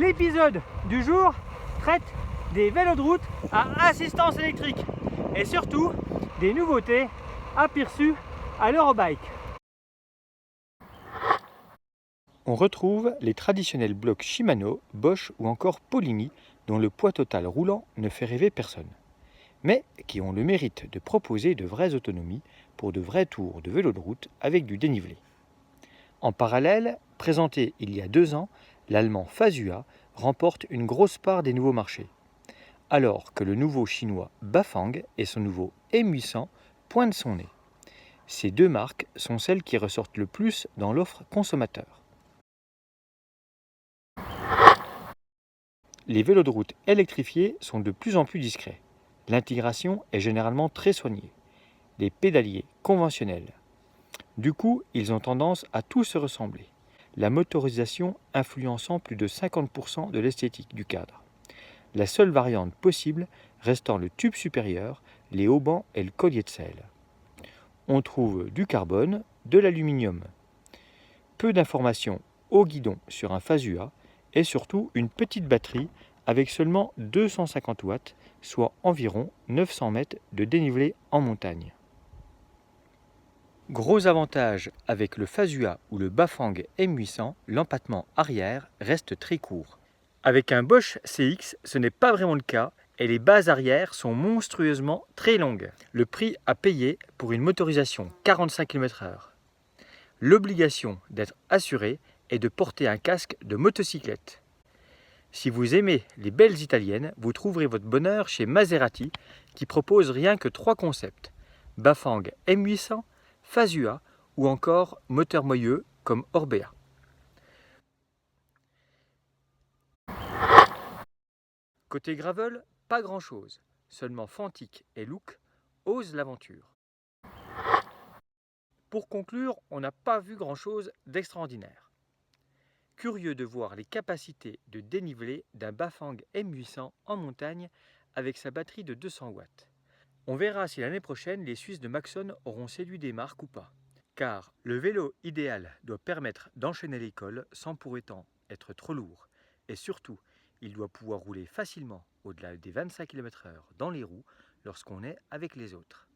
L'épisode du jour traite des vélos de route à assistance électrique et surtout des nouveautés aperçues à l'Eurobike. On retrouve les traditionnels blocs Shimano, Bosch ou encore Polini dont le poids total roulant ne fait rêver personne, mais qui ont le mérite de proposer de vraies autonomies pour de vrais tours de vélo de route avec du dénivelé. En parallèle, présenté il y a 2 ans, l'allemand Fazua remporte une grosse part des nouveaux marchés, alors que le nouveau chinois Bafang et son nouveau M800 pointent son nez. Ces 2 marques sont celles qui ressortent le plus dans l'offre consommateur. Les vélos de route électrifiés sont de plus en plus discrets. L'intégration est généralement très soignée. Les pédaliers conventionnels. Du coup, ils ont tendance à tous se ressembler. La motorisation influençant plus de 50% de l'esthétique du cadre. La seule variante possible restant le tube supérieur, les haubans et le collier de selle. On trouve du carbone, de l'aluminium. Peu d'informations au guidon sur un Fazua et surtout une petite batterie avec seulement 250 watts, soit environ 900 mètres de dénivelé en montagne. Gros avantage avec le Fazua ou le Bafang M800, l'empattement arrière reste très court. Avec un Bosch CX, ce n'est pas vraiment le cas et les bases arrière sont monstrueusement très longues. Le prix à payer pour une motorisation 45 km/h. L'obligation d'être assuré est de porter un casque de motocyclette. Si vous aimez les belles italiennes, vous trouverez votre bonheur chez Maserati qui propose rien que 3 concepts. Bafang M800, Fazua ou encore moteur moyeu comme Orbea. Côté gravel, pas grand chose, seulement Fantic et Look osent l'aventure. Pour conclure, on n'a pas vu grand chose d'extraordinaire. Curieux de voir les capacités de dénivelé d'un Bafang M800 en montagne avec sa batterie de 200 watts. On verra si l'année prochaine les Suisses de Maxon auront séduit des marques ou pas. Car le vélo idéal doit permettre d'enchaîner l'école sans pour autant être trop lourd. Et surtout, il doit pouvoir rouler facilement au-delà des 25 km/h dans les roues lorsqu'on est avec les autres.